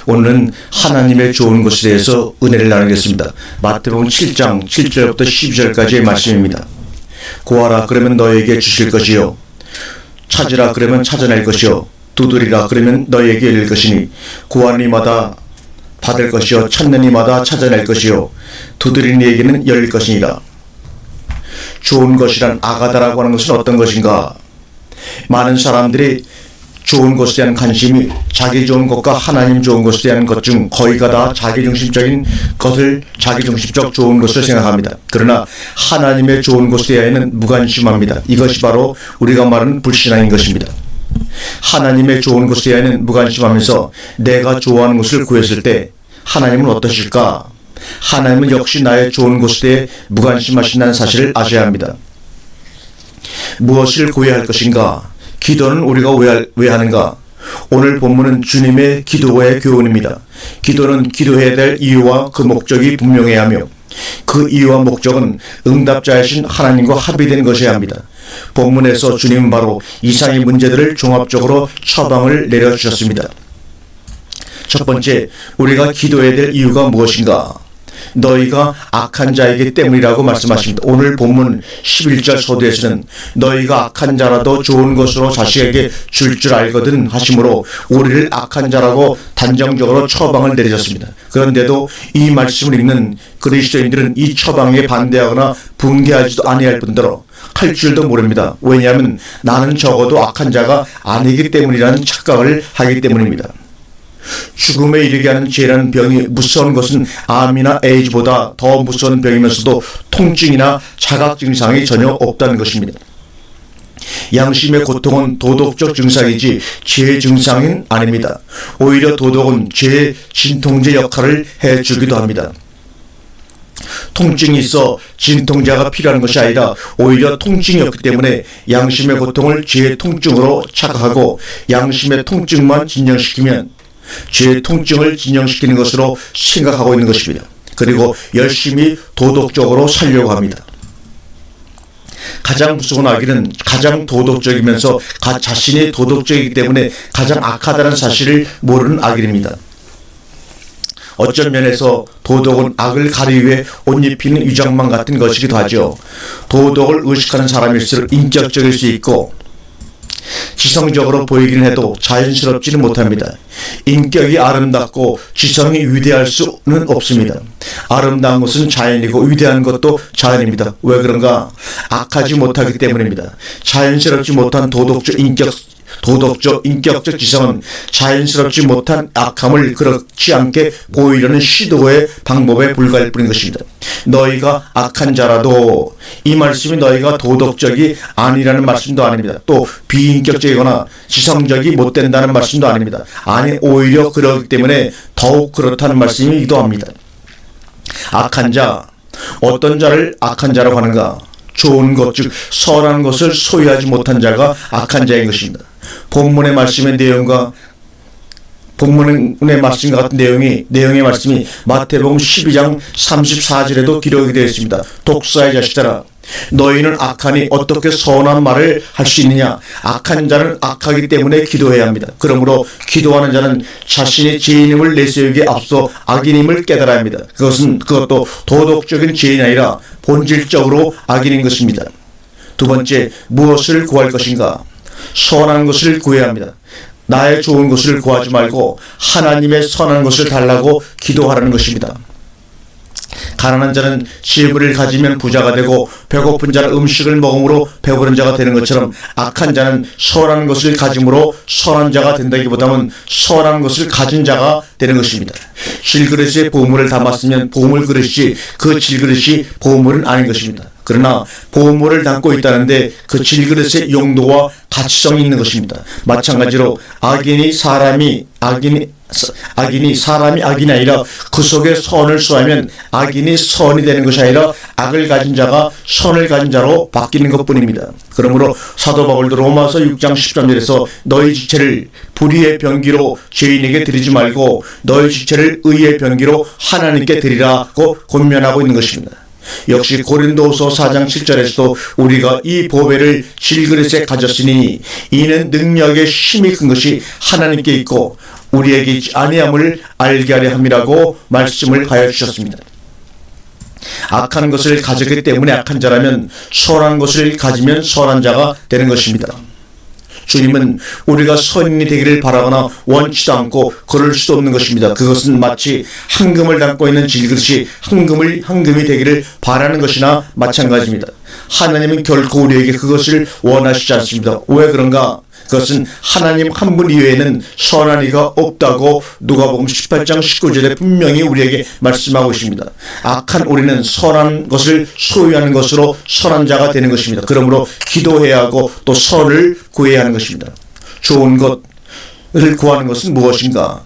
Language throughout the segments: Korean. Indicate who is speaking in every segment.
Speaker 1: 오늘은 하나님의 좋은 것에 대해서 은혜를 나누겠습니다. 마태복음 7장 7절부터 12절까지의 말씀입니다. 구하라 그러면 너에게 주실 것이요, 찾으라 그러면 찾아낼 것이요, 두드리라 그러면 너에게 열릴 것이니 구하는 이마다 받을 것이요, 찾는 이마다 찾아낼 것이요, 두드리는 이에게는 열릴 것이니라. 좋은 것이란 아가다라고 하는 것은 어떤 것인가? 많은 사람들이 좋은 것에 대한 관심이 자기 좋은 것과 하나님 좋은 것에 대한 것 중 거의가 다 자기중심적인 것을, 자기중심적 좋은 것을 생각합니다. 그러나 하나님의 좋은 것에 대해서는 무관심합니다. 이것이 바로 우리가 말하는 불신앙인 것입니다. 하나님의 좋은 것에 대해서는 무관심하면서 내가 좋아하는 것을 구했을 때 하나님은 어떠실까? 하나님은 역시 나의 좋은 것에 대해 무관심하신다는 사실을 아셔야 합니다. 무엇을 구해야 할 것인가? 기도는 우리가 왜 하는가? 오늘 본문은 주님의 기도의 교훈입니다. 기도는 기도해야 될 이유와 그 목적이 분명해야 하며 그 이유와 목적은 응답자이신 하나님과 합의된 것이어야 합니다. 본문에서 주님은 바로 이상의 문제들을 종합적으로 처방을 내려주셨습니다. 첫 번째, 우리가 기도해야 될 이유가 무엇인가? 너희가 악한 자이기 때문이라고 말씀하십니다. 오늘 본문 11절 서두에서는 너희가 악한 자라도 좋은 것으로 자식에게 줄 줄 알거든 하심으로 우리를 악한 자라고 단정적으로 처방을 내리셨습니다. 그런데도 이 말씀을 읽는 그리스도인들은 이 처방에 반대하거나 붕괴하지도 아니할 뿐더러 할 줄도 모릅니다. 왜냐하면 나는 적어도 악한 자가 아니기 때문이라는 착각을 하기 때문입니다. 죽음에 이르게 하는 죄라는 병이 무서운 것은 암이나 에이즈보다 더 무서운 병이면서도 통증이나 자각 증상이 전혀 없다는 것입니다. 양심의 고통은 도덕적 증상이지 죄의 증상은 아닙니다. 오히려 도덕은 죄의 진통제 역할을 해주기도 합니다. 통증이 있어 진통제가 필요한 것이 아니라 오히려 통증이 없기 때문에 양심의 고통을 죄의 통증으로 착각하고 양심의 통증만 진정시키면 죄의 통증을 진정시키는 것으로 생각하고 있는 것입니다. 그리고 열심히 도덕적으로 살려고 합니다. 가장 무서운 악인은 가장 도덕적이면서 자신이 도덕적이기 때문에 가장 악하다는 사실을 모르는 악인입니다. 어떤 면에서 도덕은 악을 가리기 위해 옷 입히는 위장망 같은 것이기도 하죠. 도덕을 의식하는 사람일수록 인격적일 수 있고 지성적으로 보이긴 해도 자연스럽지는 못합니다. 인격이 아름답고 지성이 위대할 수는 없습니다. 아름다운 것은 자연이고 위대한 것도 자연입니다. 왜 그런가? 악하지 못하기 때문입니다. 자연스럽지 못한 인격적 지성은 자연스럽지 못한 악함을 그렇지 않게 보이려는 시도의 방법에 불과할 뿐인 것입니다. 너희가 악한 자라도, 이 말씀이 너희가 도덕적이 아니라는 말씀도 아닙니다. 또 비인격적이거나 지성적이 못된다는 말씀도 아닙니다. 아니, 오히려 그렇기 때문에 더욱 그렇다는 말씀이기도 합니다. 악한 자, 어떤 자를 악한 자라고 하는가? 좋은 것, 즉 선한 것을 소유하지 못한 자가 악한 자인 것입니다. 본문의 말씀의 내용과 본문의 말씀과 같은 내용의 말씀이 마태복음 12장 34절에도 기록이 되어 있습니다. 독사의 자식들아, 너희는 악하니 어떻게 선한 말을 할 수 있느냐? 악한 자는 악하기 때문에 기도해야 합니다. 그러므로 기도하는 자는 자신의 죄인임을 내세우기에 앞서 악인임을 깨달아야 합니다. 그것도 도덕적인 죄인이 아니라 본질적으로 악인인 것입니다. 두 번째, 무엇을 구할 것인가? 선한 것을 구해야 합니다. 나의 좋은 것을 구하지 말고 하나님의 선한 것을 달라고 기도하라는 것입니다. 가난한 자는 재물을 가지면 부자가 되고 배고픈 자는 음식을 먹음으로 배부른 자가 되는 것처럼 악한 자는 선한 것을 가짐으로 선한 자가 된다기보다는 선한 것을 가진 자가 되는 것입니다. 질그릇에 보물을 담았으면 보물 그릇이 그 질그릇이 보물은 아닌 것입니다. 그러나 보물을 담고 있다는데 그 질그릇의 용도와 가치성이 있는 것입니다. 마찬가지로 악인이 사람이 악인이 아니라 그 속에 선을 수하면 악인이 선이 되는 것이 아니라 악을 가진 자가 선을 가진 자로 바뀌는 것뿐입니다. 그러므로 사도 바울도 로마서 6장 13절에서 너희 지체를 불의의 병기로 죄인에게 드리지 말고 너희 지체를 의의 병기로 하나님께 드리라고 권면하고 있는 것입니다. 역시 고린도후서 4장 7절에서도 우리가 이 보배를 질그릇에 가졌으니 이는 능력의 힘이 큰 것이 하나님께 있고 우리에게 있지 아니함을 알게 하려 함이라고 말씀을 하여 주셨습니다. 악한 것을 가졌기 때문에 악한 자라면 선한 것을 가지면 선한 자가 되는 것입니다. 주님은 우리가 선인이 되기를 바라거나 원치도 않고 그럴 수도 없는 것입니다. 그것은 마치 황금을 담고 있는 질그릇이 황금이 되기를 바라는 것이나 마찬가지입니다. 하나님은 결코 우리에게 그것을 원하시지 않습니다. 왜 그런가? 그것은 하나님 한 분 이외에는 선한 이가 없다고 누가복음 18장 19절에 분명히 우리에게 말씀하고 있습니다. 악한 우리는 선한 것을 소유하는 것으로 선한 자가 되는 것입니다. 그러므로 기도해야 하고 또 선을 구해야 하는 것입니다. 좋은 것을 구하는 것은 무엇인가?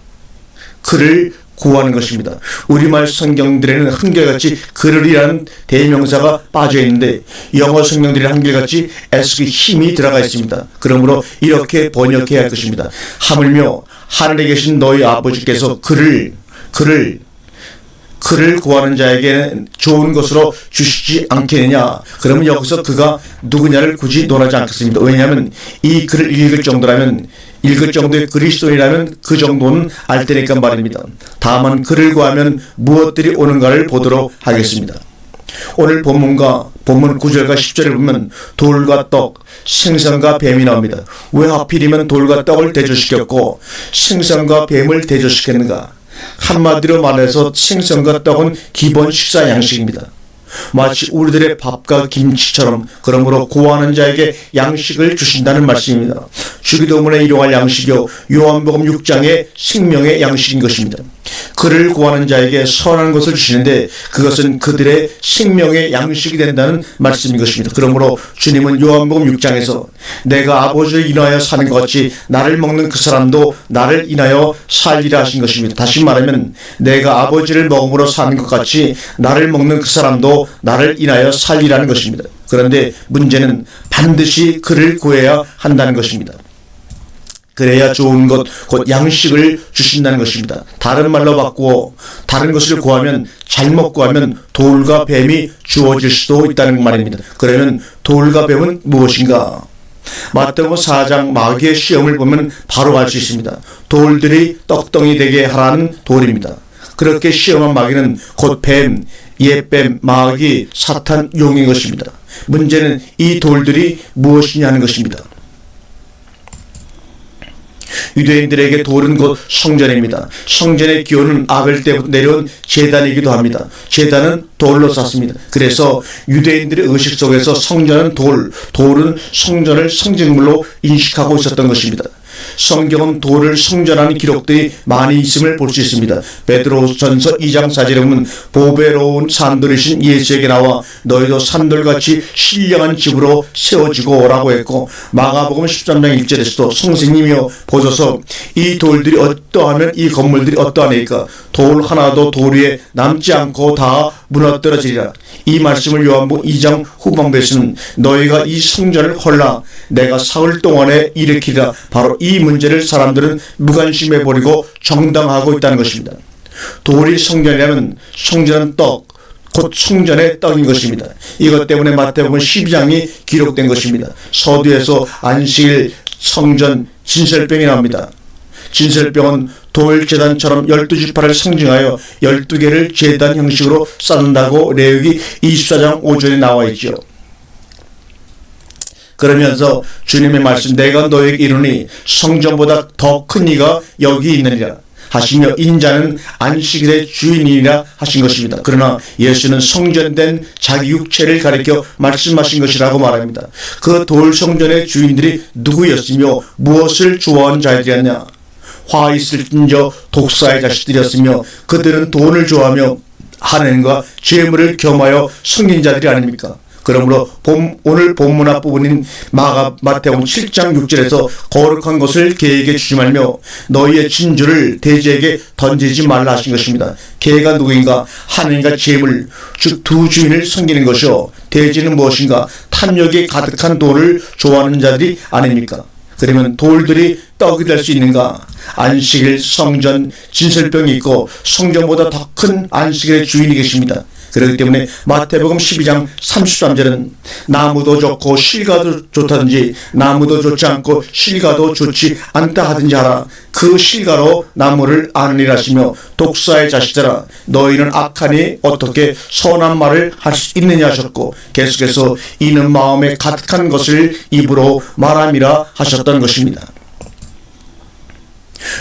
Speaker 1: 그를 구하는 것입니다. 우리말 성경들에는 한결같이 그를이라는 대명사가 빠져 있는데 영어 성경들이 한결같이 에스의 힘이 들어가 있습니다. 그러므로 이렇게 번역해야 할 것입니다. 하물며 하늘에 계신 너희 아버지께서 그를 구하는 자에게는 좋은 것으로 주시지 않겠느냐. 그러면 여기서 그가 누구냐를 굳이 논하지 않겠습니다. 왜냐하면 이 글을 읽을 정도의 그리스도인이라면 그 정도는 알 테니까 말입니다. 다만 그를 구하면 무엇들이 오는가를 보도록 하겠습니다. 오늘 본문 9절과 10절을 보면 돌과 떡, 생선과 뱀이 나옵니다. 왜 하필이면 돌과 떡을 대조시켰고 생선과 뱀을 대조시켰는가? 한마디로 말해서 생선과 떡은 기본 식사 양식입니다. 마치 우리들의 밥과 김치처럼 그러므로 구하는 자에게 양식을 주신다는 말씀입니다. 주기도문에 일용할 양식이요 요한복음 6장의 생명의 양식인 것입니다. 그를 구하는 자에게 선한 것을 주시는데 그것은 그들의 생명의 양식이 된다는 말씀인 것입니다. 그러므로 주님은 요한복음 6장에서 내가 아버지를 인하여 사는 것 같이 나를 먹는 그 사람도 나를 인하여 살리라 하신 것입니다. 다시 말하면 내가 아버지를 먹음으로 사는 것 같이 나를 먹는 그 사람도 나를 인하여 살리라는 것입니다. 그런데 문제는 반드시 그를 구해야 한다는 것입니다. 그래야 좋은 것, 곧 양식을 주신다는 것입니다. 다른 말로 바꾸어 다른 것을 구하면 잘못 구하면 돌과 뱀이 주어질 수도 있다는 말입니다. 그러면 돌과 뱀은 무엇인가? 마태복음 4장 마귀의 시험을 보면 바로 알 수 있습니다. 돌들이 떡덩이 되게 하라는 돌입니다. 그렇게 시험한 마귀는 곧 뱀, 옛뱀, 마귀, 사탄, 용인 것입니다. 문제는 이 돌들이 무엇이냐는 것입니다. 유대인들에게 돌은 곧 성전입니다. 성전의 기원은 아벨 때부터 내려온 제단이기도 합니다. 제단은 돌로 쌌습니다. 그래서 유대인들의 의식 속에서 성전은 돌은 성전을 상징물로 인식하고 있었던 것입니다. 성경은 돌을 성전하는 기록들이 많이 있음을 볼 수 있습니다. 베드로전서 2장 4절에 보면 보배로운 산돌이신 예수에게 나와 너희도 산돌같이 신령한 집으로 세워지고 라고 했고 마가복음 13장 1절에서도 선생님이여 보소서 이 돌들이 어떠하면 이 건물들이 어떠하니까 돌 하나도 돌 위에 남지 않고 다 무너뜨려지리라. 이 말씀을 요한복음 2장 후반부에서는 너희가 이 성전을 헐라 내가 사흘 동안에 일으키리라. 바로 이 문제를 사람들은 무관심해 버리고 정당화하고 있다는 것입니다. 돌이 성전이라면 성전은 떡, 곧 성전의 떡인 것입니다. 이것 때문에 마태복음 12장이 기록된 것입니다. 서두에서 안식일, 성전, 진설병이 나옵니다. 진설병은 돌제단처럼 12지파를 상징하여 12개를 제단 형식으로 쌓는다고 레위기 24장 5절에 나와 있죠. 그러면서 주님의 말씀 내가 너에게 이르니 성전보다 더 큰 이가 여기 있느니라 하시며 인자는 안식일의 주인이라 하신 것입니다. 그러나 예수는 성전된 자기 육체를 가리켜 말씀하신 것이라고 말합니다. 그 돌 성전의 주인들이 누구였으며 무엇을 좋아하는 자들이었냐? 화 있을진저 독사의 자식들이었으며 그들은 돈을 좋아하며 하나님과 재물을 겸하여 섬긴 자들이 아닙니까? 그러므로 오늘 본문 앞부분인 마태복음 7장 6절에서 거룩한 것을 개에게 주지 말며 너희의 진주를 돼지에게 던지지 말라 하신 것입니다. 개가 누구인가? 하나님과 재물, 즉 두 주인을 섬기는 것이요 돼지는 무엇인가? 탐욕이 가득한 돌을 좋아하는 자들이 아닙니까? 그러면 돌들이 떡이 될 수 있는가? 안식일, 성전, 진설병이 있고 성전보다 더 큰 안식일의 주인이 계십니다. 그렇기 때문에 마태복음 12장 33절은 나무도 좋고 실과도 좋다든지 나무도 좋지 않고 실과도 좋지 않다 하든지 하라. 그 실과로 나무를 아느니라 하시며 독사의 자식들아 너희는 악하니 어떻게 선한 말을 할 수 있느냐 하셨고 계속해서 이는 마음에 가득한 것을 입으로 말함이라 하셨던 것입니다.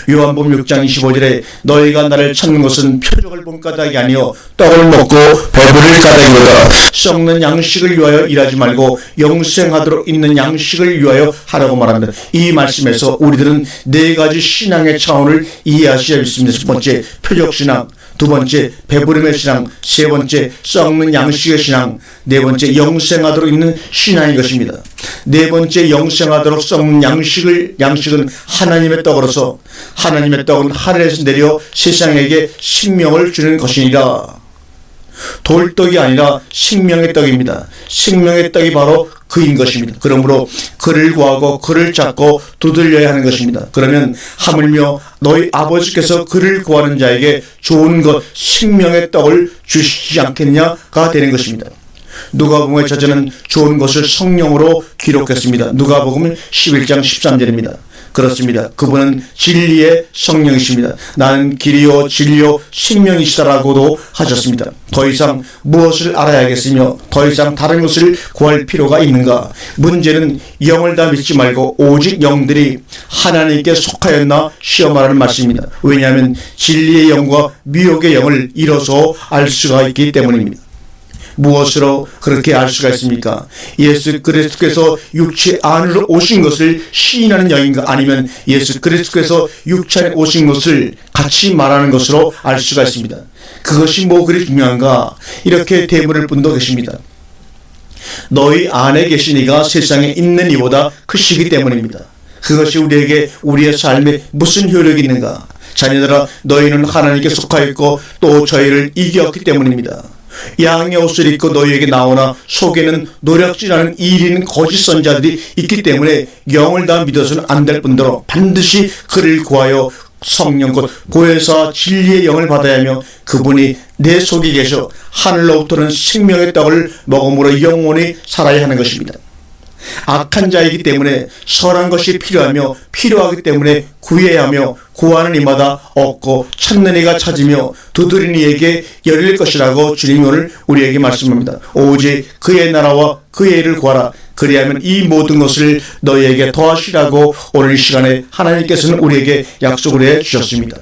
Speaker 1: 요한복음 6장 25절에 너희가 나를 찾는 것은 표적을 본 까닭이 아니요 떡을 먹고 배부를 까닭이로다. 썩는 양식을 위하여 일하지 말고 영생하도록 있는 양식을 위하여 하라고 말합니다. 이 말씀에서 우리들은 네 가지 신앙의 차원을 이해하셔야 믿습니다. 첫 번째 표적신앙, 두 번째 배부름의 신앙, 세 번째 썩는 양식의 신앙, 네 번째 영생하도록 있는 신앙인 것입니다. 네 번째 영생하도록 썩는 양식은 하나님의 떡으로서 하나님의 떡은 하늘에서 내려 세상에게 생명을 주는 것이니라. 돌떡이 아니라 생명의 떡입니다. 생명의 떡이 바로 그인 것입니다. 그러므로 그를 구하고 그를 찾고 두들려야 하는 것입니다. 그러면 하물며 너희 아버지께서 그를 구하는 자에게 좋은 것 생명의 떡을 주시지 않겠냐가 되는 것입니다. 누가복음의 저자는 좋은 것을 성령으로 기록했습니다. 누가복음 11장 13절입니다. 그렇습니다. 그분은 진리의 성령이십니다. 나는 길이요 진리요 생명이시다라고도 하셨습니다. 더 이상 무엇을 알아야겠으며 더 이상 다른 것을 구할 필요가 있는가? 문제는 영을 다 믿지 말고 오직 영들이 하나님께 속하였나 시험하라는 말씀입니다. 왜냐하면 진리의 영과 미혹의 영을 이뤄서 알 수가 있기 때문입니다. 무엇으로 그렇게 알 수가 있습니까? 예수 그리스도께서 육체 안으로 오신 것을 시인하는 영인가 아니면 예수 그리스도께서 육체 안에 오신 것을 같이 말하는 것으로 알 수가 있습니다. 그것이 뭐 그리 중요한가? 이렇게 대물을 분도 계십니다. 너희 안에 계신 이가 세상에 있는 이보다 크시기 때문입니다. 그것이 우리에게 우리의 삶에 무슨 효력이 있는가? 자녀들아 너희는 하나님께 속하였고 또 저희를 이겼기 때문입니다. 양의 옷을 입고 너희에게 나오나 속에는 노력질하는 이린 거짓 선자들이 있기 때문에 영을 다 믿어서는 안 될 뿐더러 반드시 그를 구하여 성령 곧 보혜사 진리의 영을 받아야 하며 그분이 내 속에 계셔 하늘로부터는 생명의 떡을 먹음으로 영원히 살아야 하는 것입니다. 악한 자이기 때문에 선한 것이 필요하며 필요하기 때문에 구해야 하며 구하는 이마다 얻고 찾는 이가 찾으며 두드리는 이에게 열릴 것이라고 주님이 오늘 우리에게 말씀합니다. 오직 그의 나라와 그의 일을 구하라. 그리하면 이 모든 것을 너희에게 더하시라고 오늘 이 시간에 하나님께서는 우리에게 약속을 해 주셨습니다.